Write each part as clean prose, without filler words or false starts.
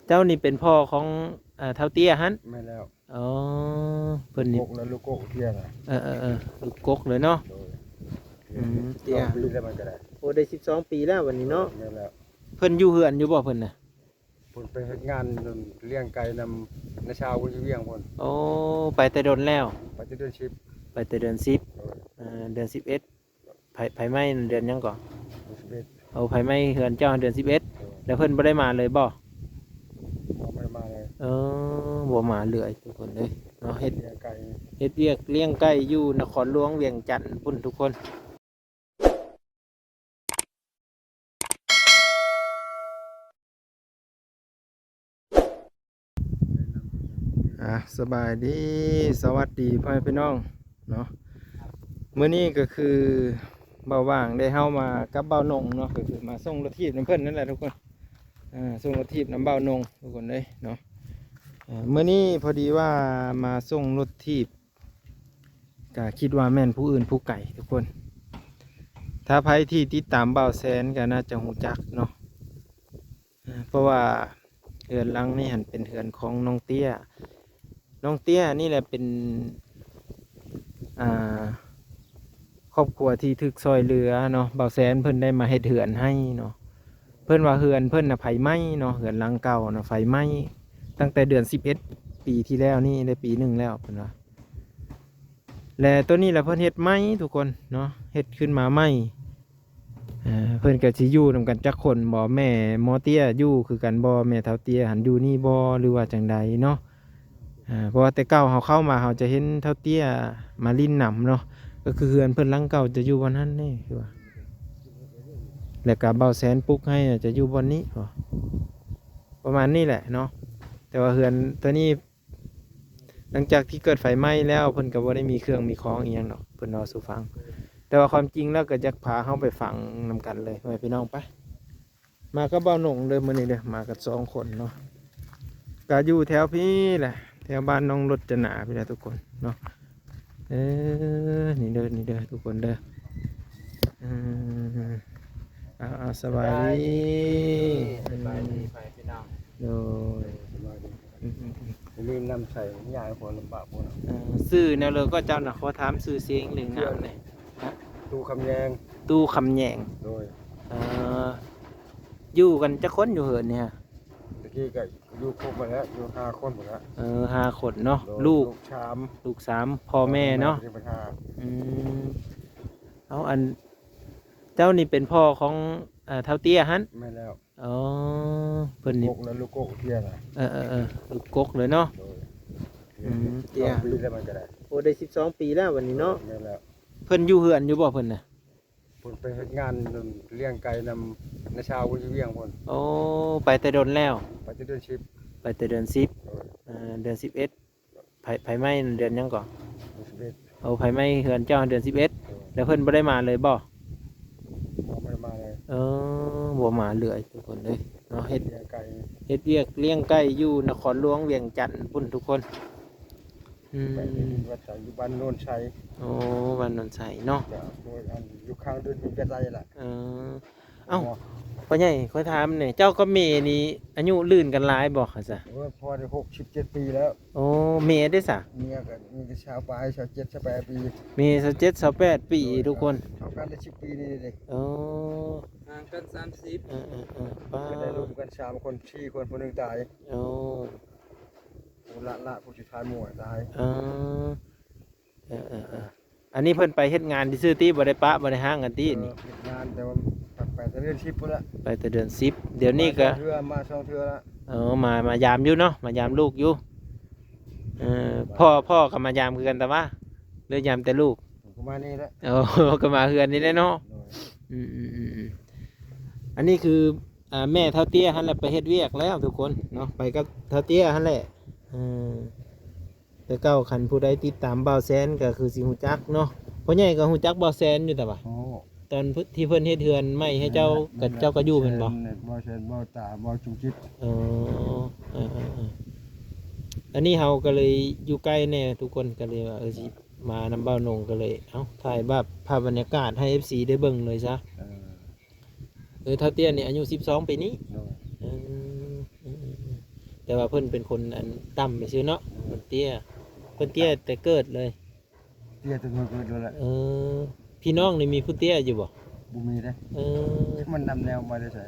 เจ้านี่เป็นพ่อของเท่าเตี้ยฮั่นไม่แล้วอ๋อเพิ่นนี่กกแล้วลูกกกเที่ยนะลูกกกเลยเนาะโดยเตี้ยปีแล้วมันก็ได้โอ้ได้12 ปีแล้ววันนี้เนาะไม่แล้วเพิ่นอยู่เฮือนอยู่บ่เพิ่นน่ะพุ่นไปเฮ็ดงานเลี้ยงไก่นำนาชาวพุ่นสิเวียงพุ่นโอ้ไปแต่ดนแล้วไปจะเดือนชิปไปแต่เดือน10โดยเดือน11ไผไหม้เดือนหยังก่อ11เอาไผไหม้เฮือนเจ้าเดือน11โดยแล้วเพิ่นบ่ได้มาเลยบ่บ่ได้มาเลยบ่มาเลยทุกคนเด้ยเนาะเฮ็ด เลี้ยงไก่เวียกเลี้ยงไก่อยู่นครหลวงเวียงจันทน์พุ่นทุกคนสบายดีสวัสดีพ่อพี่น้องเนาะมื้อนี้ก็คือเบาว่างได้เฮามากับเบาหนงเนาะก็คือมาส่งรถทีบน้ำเพิ่นนั่นแหละทุกคนส่งรถทีบน้ำเบาหนงทุกคนเลยเนาะมื้อนี้พอดีว่ามาส่งรถทีบก็คิดว่าแม่นผู้อื่นผู้ไก่ทุกคนถ้าใครที่ติดตามเบาแสนก็น่าจะหูจักเนาะเพราะว่าเฮือนหลังนี่หันเป็นเฮือนของน้องเตี้ยนี่แหละเป็นครอบครัวที่ถึกซอยเรือเนาะเบาแสนเพิ่นได้มาเฮ็ดเฮือนให้เนาะเพิ่นว่าเฮือนเพิ่นน่ะไฟไหม้เนาะเฮือนหลังเก่าน่ะไฟไหม้ตั้งแต่เดือน11ปีที่แล้วนี่ได้ปีหนึ่งแล้วเพิ่นว่าและตัวนี้แหละเพิ่นเฮ็ดไหม้ทุกคนเนาะเฮ็ดขึ้นมาไหม้เพิ่นก็สิอยู่นำกันจักคนบ่แม่หมอเตี้ยอยู่คือกันบ่แม่เฒ่าเตี้ยหันอยู่นี่บ่หรือว่าจังใดเนาะเพราะว่าแต่เก่าเขาเข้ามาเขาจะเห็นเฒ่าเตี้ยมาลิ้นหนำเนาะก็คือเฮือนเพิ่นหลังเก่าจะอยู่บนนั้นนี่คือว่าแล้วก็เบาแสนปลุกให้จะอยู่บนนี้ประมาณนี้แหละเนาะแต่ว่าเฮือนตัวนี้หลังจากที่เกิดไฟไหม้แล้วเพิ่นก็บ่ได้มีเครื่องมีของอีหยังเนาะเพิ่นเอาสู่ฟังแต่ว่าความจริงแล้วก็จะพาเฮาไปฟังนำกันเลยไปพี่น้องไปมากับเบาหนงเด้อมื้อนี้เด้อมากัน2คนเนาะก็อยู่แถวพี่แหละแถวบ้านน้องรจนาพี่แหละทุกคนเนาะนี่เด้อทุกคนเด้อสบายดีไปพี่น้องโดยสบายดีลืมนำใส่ยายคนลำบากพุ่นซื้อแนวเลยก็เจ้าน่ะขอถามซื้อเสียงหนึ่งน้ำเลย ตู้คำแยงตู้คำแยงโดยอยู่กันจะค้นอยู่เหินเนี่ยตะกี้ก็อยู่ครบหมดแล้วอยู่5 คนหมดแล้ว5 คนเนาะลูก3พ่อแม่เนาะเอาอันเจ้านี่เป็นพ่อของเท่าเตี้ยฮั่นไม่แล้วอ๋อเพิ่นนี่กกแล้วลูกกกเที่ยนะลูกกกเลยเนาะเตี้ยปีแล้วมันก็ได้โอ้ได้12 ปีแล้ววันนี้เนาะไม่แล้วเพิ่นอยู่เฮือนอยู่บ่เพิ่นน่ะพุ่นไปเฮ็ดงานเลี้ยงไก่นำนาชาวพุ่นสิเวียงพุ่นโอ้ไปแต่ดนแล้วไปจะเดือนชิปไปแต่เดือน10เดือน11ไผไหม้เดือนหยังก่อ11เอาไผไหม้เฮือนเจ้าเดือน11แล้วเพิ่นบ่ได้มาเลยบ่ไม่มาเลยบ่มาเลยทุกคนเลยเนาะเฮ็ดเลี้ยงไก่เวียกเลี้ยงไก่อยู่นครหลวงเวียงจันทน์พุ่นทุกคนไปวัดอยู่บ้านโนนชัยโอ้บ้านโนนชัยเนาะอยู่ข้างเดินมีกระไดแหละเอ้าพ่อใหญ่ขอถามหน่อยเจ้าก็เมนี่อายุลื่นกันหลายบ่ค่ะซะพอได้67 ปีแล้วโอ้เมได้ซะเมียก็มีชาวปลายชาว7 28 ปีเม27 28 ปีทุกคนเท่ากันได้10 ปีนี่เด้โอ้ห่างกัน30ป้าก็ได้รวมกัน3 คน4 คนผู้นึงตายโอ้ละผู้สุดท้ายหมู่ตายอันนี้เพิ่นไปเฮ็ดงานที่ซื้อตีบ่ได้ปะบ่ได้ห้างกันตีนี่งานแต่ว่าไปแต่เดือน10พุ่นละไปแต่เดือน10เดี๋ยวนี้ก็เทื่อมา2 เทื่อละมายามอยู่เนาะมายามลูกอยู่พ่อก็มายามคือกันแต่ว่าเรือยามแต่ลูกก็มานี่แหละก็มาเฮือนนี่แหละเนาะอันนี้คือแม่เฒ่าเตี้ยหั่นแหละไปเฮ็ดเวียกแล้วทุกคนเนาะไปกับเฒ่าเตี้ยหั่นแหละแต่เก้าคันผู้ใดติดตามเบาแสนก็คือสิฮู้จักเนาะพ่อใหญ่ก็ฮู้จักเบาแสนอยู่แต่ว่าตอนที่เพิ่นเฮ็ดเฮือนไม่ให้เจ้าก็อยู่แม่นบ่บ่แสนบ่ตาบ่จุกจิตอันนี้เฮาก็เลยอยู่ใกล้แน่ทุกคนก็เลยว่าสิมานำเบ้านงก็เลยถ่ายภาพบรรยากาศให้ FC ได้เบิ่งเลยซะเท่าเตี้ยนี่อายุ12 ปีนี้ แต่ว่าเพิ่นเป็นคนอันต่ำไปซื่อเนาะเพิ่นเตี้ยแต่เกิดเลย เตี้ยตัวมือดูละ เออพี่น้องนี่มีผู้เตี้ยอยู่บ่ บุมีได้ เออ มันนำแนวมาได้ใส่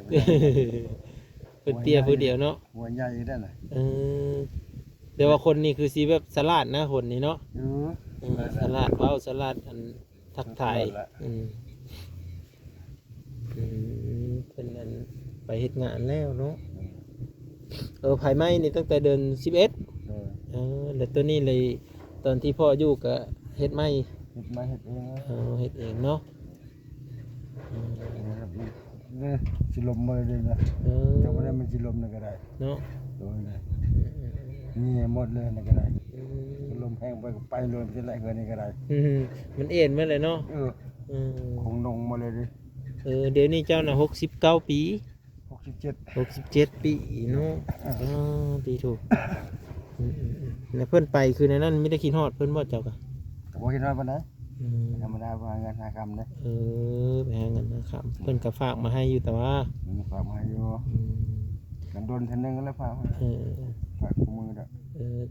เพิ่นเตี้ยผู้เดียวเนาะ หัวใหญ่ได้น่ะ เออแต่ว่าคนนี้คือสีแบบสลัดนะคนนี้เนาะ อยู่ สลัดเว้าสลัดอันทักทายอืมเป็นอันไปเฮ็ดงานแล้วเนาะภายไหม้นี่ตั้งแต่เดือน11แล้วตัวนี้เลยตอนที่พ่ออยู่ก็เฮ็ดไหม้ เฮ็ดมาเฮ็ดเอง เฮ็ดเองเนาะ นี่สิลมมาเลยนะ เออ จะบ่ได้มันสิลมนั่นก็ได้ เนาะ โดยเลยนี่หมดเลยนั่นก็ได้ลมแห้งไปก็ไปเลยสิไหลเฮือนนี่ก็ได้ มันเอ็นมาเลยเนาะ คงลงมาเลยดิ เดี๋ยวนี้เจ้าน่ะ69 ปี 67 67 ปีเนาะดีถูกแล้วเพิ่นไปคือในนั้นไม่ได้คิดฮอดเพิ่นบ่เจ้าก็ ก็บ่คิดว่าปานใดธรรมดาว่าเงินหาคำเด้ ไปหาเงินนะครับเพิ่นก็ฝากมาให้อยู่แต่ว่า ฝากมาให้อยู่กันโดนเทื่อนึงแล้วฝากฝากคู่มือเด้อ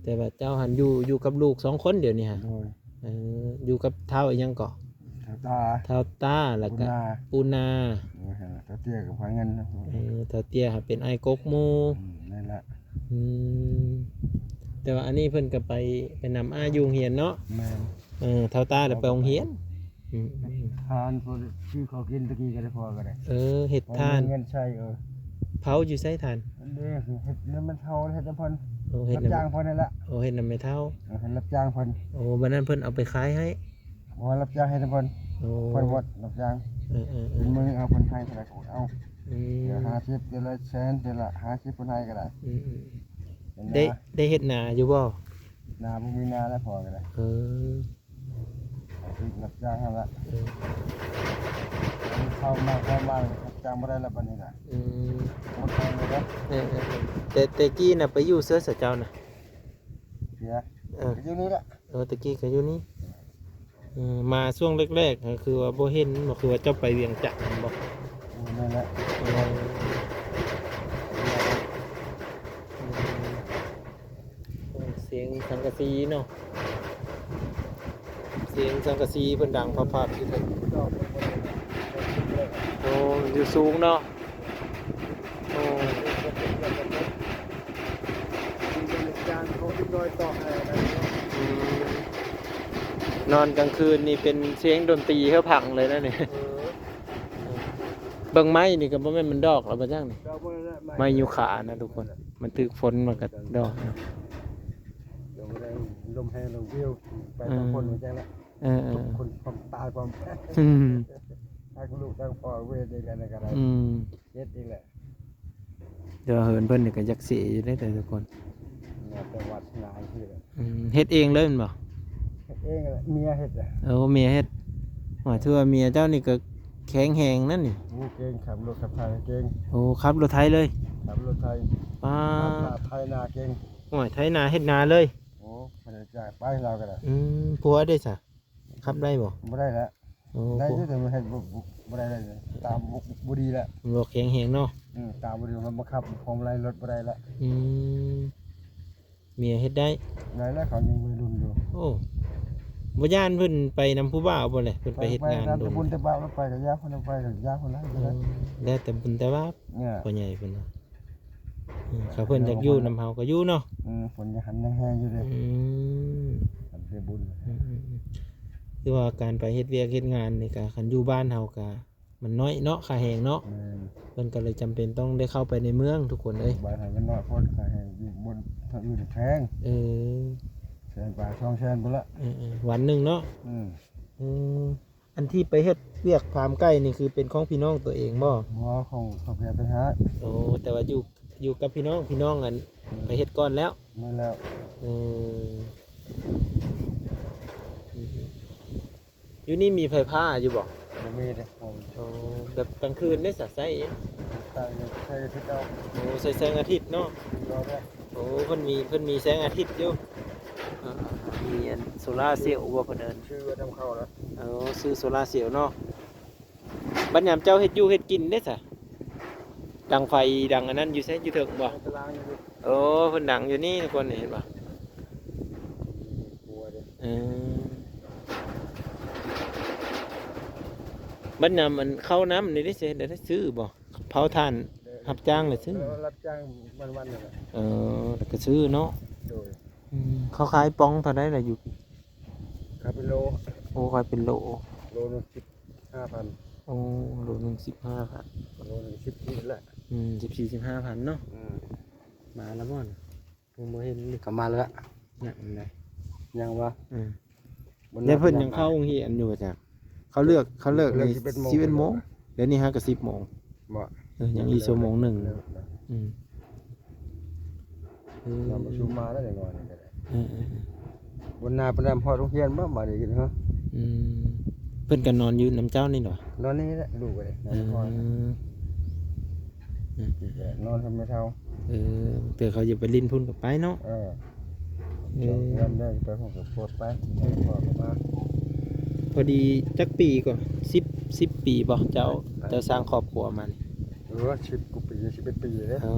แต่ว่าเจ้าหันอยู่กับลูก2คนเดี๋ยวนี้ฮะ โดย อยู่กับเฒ่าอีหยังก็ ตา เฒ่าตาแล้วก็ปูนา ตาเตี้ยกับพาเงิน เฒ่าเตี้ยค่ะเป็นไอ้กกหมู่ นั่นแหละ แต่ว่าอันนี้เพิ่นก็ไปนำอายุโรงเรียนเนาะ แม่น เฒ่าตาแล้วไปโรงเรียน ทานพอชื่อเขากินตะกี้ก็ได้พอก็ได้ เฮ็ดทาน เงินใช้เผาอยู่ไสทาน นี่คือเฮ็ดเงินมันเท่าเฮ็ดน้ำเพิ่น เฮ็ด รับ นำ จ้างเพิ่นนั่นแหละ เฮ็ดนำไม่เท่า เฮ็ดรับจ้างเพิ่น บัดนั้นเพิ่นเอาไปขายให้ บ่รับจ้างให้น้ำเพิ่นเพิ่นบ่รับจ้างมือเอาเพิ่นให้เท่าไหร่ก็เอาเดี๋ยว50เดี๋ยวละแสนเดี๋ยวละ50เพิ่นให้ก็ได้ ได้เฮ็ดนาอยู่บ่ นาบ่มีนาแล้วพอก็ได้รับจ้างให้ละเข้ามารับจ้างบ่ได้แล้วบัดนี้น่ะหมดเลยเด้อ แต่กี้น่ะไปอยู่เสื้อสะเจ้าน่ะ เสียอยู่นี่ละ ตะกี้ก็อยู่นี่มาช่วงแรกๆก็คือว่าบ่เห็นบ่คือว่าเจ้าไปเวียงจันทน์บ่ นั่นแหละ เสียงสังกะสีเนาะเสียงสังกะสีเพิ่นดังพาดๆอยู่เลยอยู่สูงเนาะนอนกลางคืนนี่เป็นเสียงดนตรีเฮาพังเลยนะนี่เบิ่งไม้นี่ก็บ่แม่นมันดอกแล้วบ่จังนี่ไม้ยูคานะทุกคนมันถึกฝนมันก็ดอกนะ ลมแห้งลมวิวไปทุกคนเหมือนกันละทุกคนความตายความตายคุณลูกตั้งพ่อเวทได้กันอะไรเย็ดนี่แหละ เดี๋ยวเหินเพิ่นนี่ก็จักสิอยู่ได้แต่ทุกคน แต่วัดนายที่เลย เฮ็ดเองเลยแม่นบ่ เองเมียเฮ็ดอ่ะ เมียเฮ็ดว่าถือว่าเมียเจ้านี่ก็แข็งแรงนั่นนี่ เก่งขับรถขับไทยเก่ง ขับรถไถเลย ขับรถไทย ป้า ไทยนาเก่ง ไถนาเฮ็ดนาเลย ไม่ได้จ่ายไปเราก็ได้ ผัวได้ซะขับได้บ่ ไม่ได้แล้วได้แต่ไม่ให้ไม่ได้เลยตามบุรีแล้ว บ่แข็งแรงเนาะ ตามบุรีมันบังคับผมไล่รถไม่ได้แล้ว เมียเฮ็ดได้ ไงแล้วเขายังวัยรุ่นอยู่ บ่ย่านเพิ่นไปนำผู้บ่าวบ่แหละเพิ่นไปเฮ็ดงาน โดนบุญแต่บ้าแล้วไปกับยาคนไปกับยาคนละ แล้วแต่บุญแต่ว่า เนี่ย พ่อใหญ่เพิ่นน่ะเขาเพิ่นอยากอยู่นำเฮาก็อยู่เนาะ ฝนยังหันยังแห้งอยู่เลยหันเสียบุญ คือว่าการไปเฮ็ดเวียกเฮ็ดงานนี่ก็คันอยู่บ้านเฮาก็มันน้อยเนาะค่าแรงเนาะเพิ่นก็เลยจำเป็นต้องได้เข้าไปในเมืองทุกคนเอ้ย บ้านไหนมันน้อยคนขายอยู่บนทางอื่นแพงแสนบาท2 แสนพุ่นละ วันหนึงเนาะอันที่ไปเฮ็ดเวียกฟาร์มไก่นี่คือเป็นของพี่น้องตัวเองบ่ หมอของเขาเพียไปหา แต่ว่าอยู่กับพี่น้องอันไปเฮ็ดก่อนแล้ว นั่นแล้ว อยู่นี่มีไฟผ้าอยู่บ่ บ่มีเด้ผม แบบกลางคืนได้สะใส่ ตายใช้ที่เจ้า ใส่แสงอาทิตย์เนาะ รอได้ เพิ่นมีแสงอาทิตย์อยู่มีอันโซล่าร์เซลล์บ่เพิ่นเอิ้น ชื่อว่าทำเข้าแล้ว ซื้อโซล่าร์เซลล์เนาะบัดยามเจ้าเฮ็ดอยู่เฮ็ดกินได้ซะดังไฟดังอันนั้นอยู่ไสอยู่เถิงบ่ ตารางอยู่ โอ้เพิ่นดังอยู่นี่ทุกคนเห็นป่ะ กลัวเด้ เออบัดนำมันเข้าน้ำนี่ได้เสียได้ซื้อบ่เผาถ่านรับจ้างเลยซื้อ รับจ้างวันๆนั่นแหละ แล้วก็ซื้อเนาะ โดย เขาขายปองเท่าไดล่ะอยู่ คาเป็นโล โอ้ขายเป็นโล โลนึง15,000 โอ้โลนึง15,000 โลนึง10กิโลแหละ 14-15,000เนาะมาแล้วบ่อนผมบ่เห็นนี่ ก็มาแล้ว ยังได ยังวะ เนี่ยเพิ่นยังเข้าโรงเรียนอยู่จ้ะเขาเลิกเลย11 โมงเดี๋ยวนี้ฮะก็10 โมง บ่ ยังอีกชั่วโมงหนึ่งอืม เราประชุมมาแล้วอย่างน้อยนี่ก็ได้ เออ บนนาประดามพอโรงเรียนบ่มาได้กินฮะ อืมเพิ่นก็นอนอยู่น้ำเจ้านี่เหรอน อนนี่แหละลูกก็ได้นอนพอนนอนทำไม่เท่า เตือเขาอย่าไปลิ้นพุ่นกับไปเนาะ เงินได้ไปผมก็ปวดไปพอก็มา พอดีจักปีก่อน10 ปีบ่เจ้าสร้างครอบครัวมานี่ 10 กว่าปี11 ปีเลย อ๋อ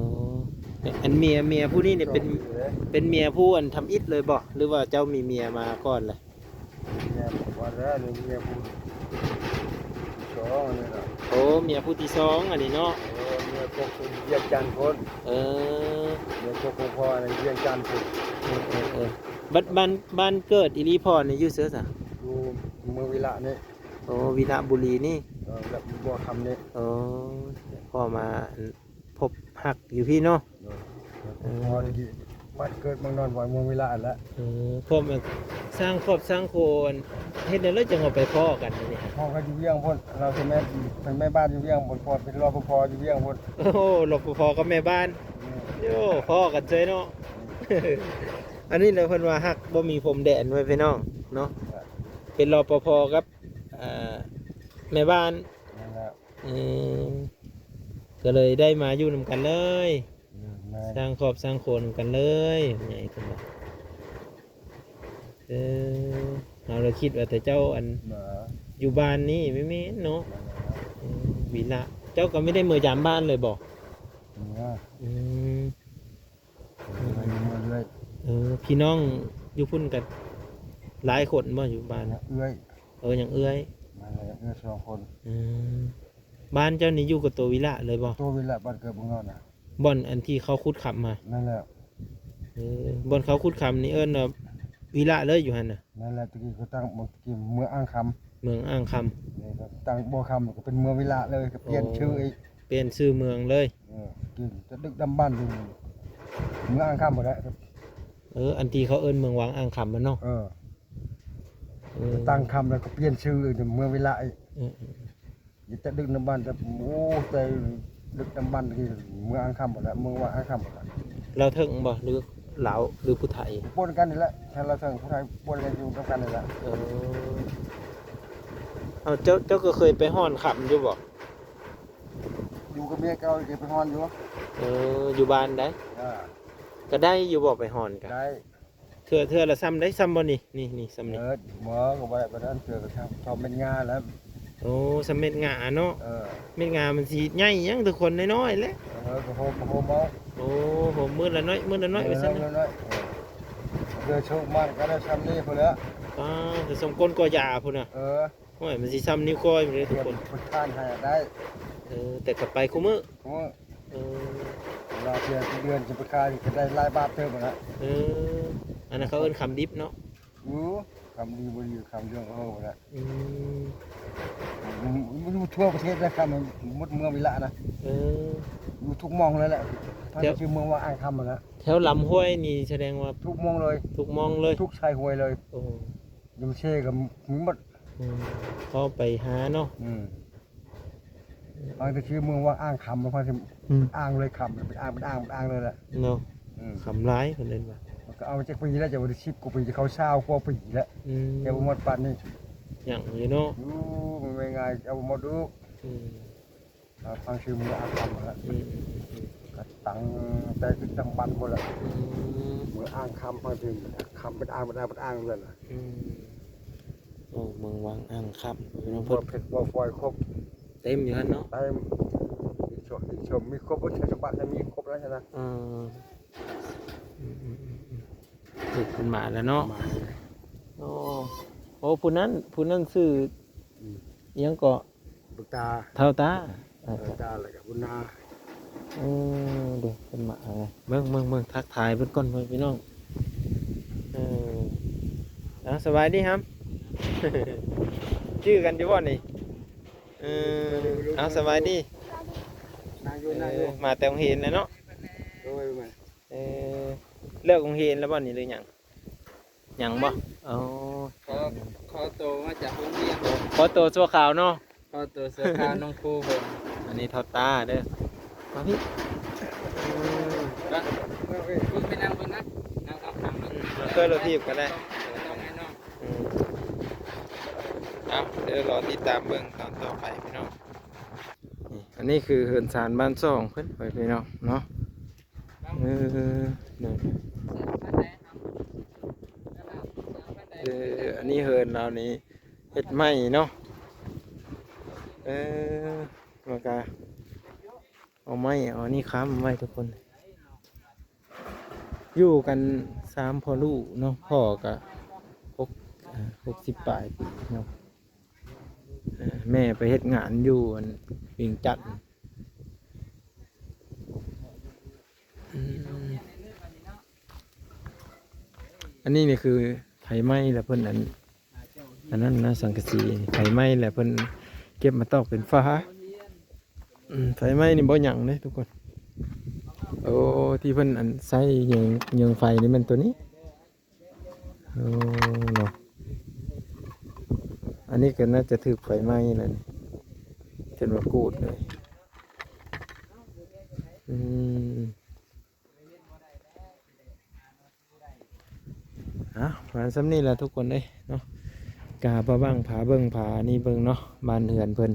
อันเมียผู้นี้เนี่ยเป็นเมียผู้อันทำอิฐเลยบ่หรือว่าเจ้ามีเมียมาก่อนเลย เมียว่าแล้วเมียผู้สองนี่ล่ะ โอ้เมียผู้ที่สองอันนี้เนาะ เมียพวกเวียงจันทน์คน เออ เมียพวกพ่อในเวียงจันทน์คน บัดบ้านเกิดอิริพรนี่อยู่เสือซะ อยู่เมืองวิระนี่ โอ้วีระบุรีนี่ แล้วบัวคำนี่ โอ้พ่อมาพบหักอยู่พี่เนาะ พอที่บ้านเกิดเมืองนอนบ่อยเมืองวิระแล้ว พ่อมาสร้างครอบสร้างโคนเฮ็ดได้เลยจังเอาไปพ่อกันนี่ฮะ พ่อก็อยู่เวียงพ่นเราเป็นแม่บ้านอยู่เวียงพ่นพ่อเป็นรปภอยู่เวียงพ่น โอ้รปภกับแม่บ้านโย่พ่อกันเฉยเนาะ อันนี้เลยเพิ่นว่าหักบ่มีพรมแดนไว้พี่น้องเนาะเป็นรปภกับแม่บ้าน นั่นแหละ ก็เลยได้มาอยู่นำกันเลย แม่ สร้างครอบสร้างโคนกันเลยใหญ่ขึ้นมาเราเลยคิดว่าแต่เจ้าอัน หมา อยู่บ้านนี่ไม่มีเนาะวีละเจ้าก็ไม่ได้มือยามบ้านเลยบอก เนี่ย อืม มาเรื่อย พี่น้องอยู่พุ่นกันหลายคนบ่อยู่บ้าน เอื้อย อย่างเอื้อย มาเลยเอื้อย2 คน บ้านเจ้านี่อยู่กับตัววิละเลยบ่ ตัววิระบ้านเกิดเมืองนอนน่ะ บ่อนอันที่เขาขุดขับมา นั่นแหละ บ่อนเขาขุดขับนี่ว่าวิละเลยอยู่หั่นน่ะ นั่นแหละตะกี้เขาตั้งเมืองอ่างคำ เมืองอ่างคำ นี่ก็ตั้งบัวคำก็เป็นเมืองวิระเลยก็เปลี่ยนชื่ออีก เปลี่ยนชื่อเมืองเลย กินจะดึกดำบ้านอยู่เมืองอ่างคำหมดแล้ว อันที่เขาเอิ้นเมืองวังอ่างคำมันเนาะ ตั้งคำแล้วก็เปลี่ยนชื่ออีกเมืองวิระอีก จะดึกดำบ้านแต่โอ้แต่ดึกดำบ้านที่เมืองอ่างคำหมดแล้วเมืองว่าอ่างคำหมดแล้ว เราเถิงบ่หรือเหลาหรือผู้ไทย ปนกันนี่แหละถ้าเราสั่งผู้ไทยปนกันอยู่กับกันนี่แหละ เอาเจ้าก็เคยไปห้อนขับอยู่บ่ อยู่กับเมียเก่าจะไปฮอนอยู่ อยู่บ้านได้ ก็ได้อยู่บ่ไปห้อนกัน ได้ เทื่อละซ้ำได้ซ้ำบ่นี่ซ้ำนี่ หมอก็บ่ได้ไปนั้นเจอกันทำเป็นงานแล้ว โอ้สำเม็ดงาเนาะเม็ดงามันสิใหญ่ยังทุกคนน้อยๆแหละ ก็โฮมเอา โอ้โหมื้อละน้อยไปซั่นนะ เดือโชคมันก็ได้ซ้ำนี่พุ่นแล้ว แต่สมก้นก็ยาพุ่นน่ะโอ้ยมันสิซ้ำนิ้วก้อยไปเลยทุกคน คนทานให้ได้ แต่ก็ไปคุมื้อ เราเดือนจะไปขายก็ได้หลายบาทเติมแล้ว อันนั้นเขาเอิ้นคำดิบเนาะ คำดีบ่ดีคำเรื่องเอาแล้ว อืม มันอยู่ทั่วประเทศนะครับมันมุดเมืองวิระนะอยู่ทุกมองเลยแหละถ้าชื่อเมืองว่าอ่างคำนะ แถวลำห้วยนี่แสดงว่า ทุกมองเลย ทุกมองเลย ทุกชายห้วยเลย โอ้ ยมเช่กับมีหมด ก็ไปหาเนาะ บางทีชื่อเมืองว่าอ่างคำมันพอจะอ่างเลยคำเป็นอ่างเลยแหละ เนาะคำร้ายคนเล่นว่า ก็เอาจากปีแล้วจะวันที่10 กว่าปีจะเขาเช่ากว่าปีแล้วแกบ่หมดปันนี่ อย่างนี้เนาะ มันไม่ง่ายเอาหมดดูฟังชื่อเมืองอ่างคำแล้วก็ตั้งแต่ขึ้นจังบันหมดแล้วเมืองอ่างคำพอถึงคำเป็นอ่างเลยนะ โอ้เมืองวังอ่างครับน้อง พ พ อ ด เผ็ดพอฟอยครบ เต็มอยู่ฮะเนาะ ได้ชมมีครบวัฒนธรรมมีครบแล้วใช่ไหม ส ถูกเป็นหมาแล้วเนาะ มา โอ้โอ้ผู้นั้นซื้อ อืม อิหยังก็ บุกตา เท่าตา ตาอะไรกับบุญนา เดี๋ยวเป็นหมาอะไรเบิ่งทักทายเพิ่นก่อนเพิ่นพี่น้องสบายดีครับ ชื่อกันอยู่บ่นี่สบายดี นางอยู่นางอยู่ มาแต่โรงเรียนแล้วเนาะ โดยมา เลิกโรงเรียนแล้วบ่นี่หรือหยังบ่อ๋อ ขอตัวมาจากโรงเรียน ขอตัวชั่วคราวเนาะ ขอตัวเสื้อผ้าน้องครูผม อันนี้เท่าตาเด้อมาพี่ มึงไปนั่งบนนั้นนั่งเอาขังนึง มาเคยรถทีบก็ได้ ต้องให้น้อง เดี๋ยวรอติดตามเบิ่งตอนต่อไปพี่น้องนี่อันนี้คือเฮือนศาลบ้านซ่องเพิ่นไปพี่น้องเนาะเนี่ยอันนี้เฮือนเรานี่เฮ็ดไม้เนาะมากะเอาไม้เอานี่ค้ำไว้ทุกคน อยู่กัน3พ่อลูกเนาะพ่อก็60 ปลายปีเนาะแม่ไปเฮ็ดงานอยู่วิ่งจัดอันนี้นี่คือไฟไหม้แหละเพิ่นอันนั้นนะสังกะสีไฟไหม้แหละเพิ่นเก็บมาตอกเป็นฟ้าไฟไหม้นี่บ่หยังเด้ทุกคนโอ้ที่เพิ่นใส่ยิงไฟนี่มันตัวนี้โอ้เนาะอันนี้ก็น่าจะถูกไฟไหม้เลยจนว่ากูดเลยมาซ้ำนี่แหละทุกคนเลยเนาะกาบะบ้างผาเบิ่งผานี่เบิ่งเนาะบ้านเหือนเพิ่น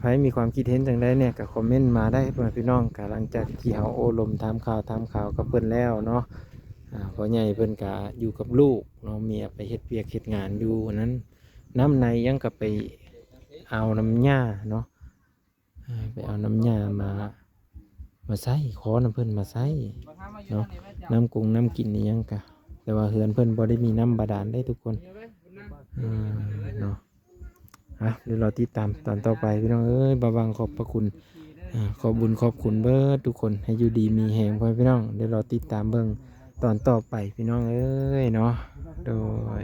ใครมีความคิดเห็นจังไดเนี่ยก็คอมเมนต์มาได้เพื่อนพี่น้องก็หลังจากที่เฮาโอ้ลมทำข่าวกับเพิ่นแล้วเนาะพ่อใหญ่เพิ่นก็อยู่กับลูกเนาะเมียไปเฮ็ดเวียกเฮ็ดงานอยู่นั้นน้ำในยังก็ไปเอาน้ำหญ้าเนาะไปเอาน้ำหญ้ามาใส่ขอน้ำเพิ่นมาใส่เนาะน้ำกุ้งน้ำกินนี่ยังกะแต่ว่าเฮือนเพิ่นบ่ได้มีน้ำบาดาลได้ทุกคนเนาะเดี๋ยวเราติดตามตอนต่อไปพี่น้องเอ้ยบาวังขอบพระคุณขอบบุญขอบคุณเบิดทุกคนให้อยู่ดีมีแหงพ่อพี่น้องเดี๋ยวเราติดตามเบิ่งตอนต่อไปพี่น้องเอ้ยเนาะโดย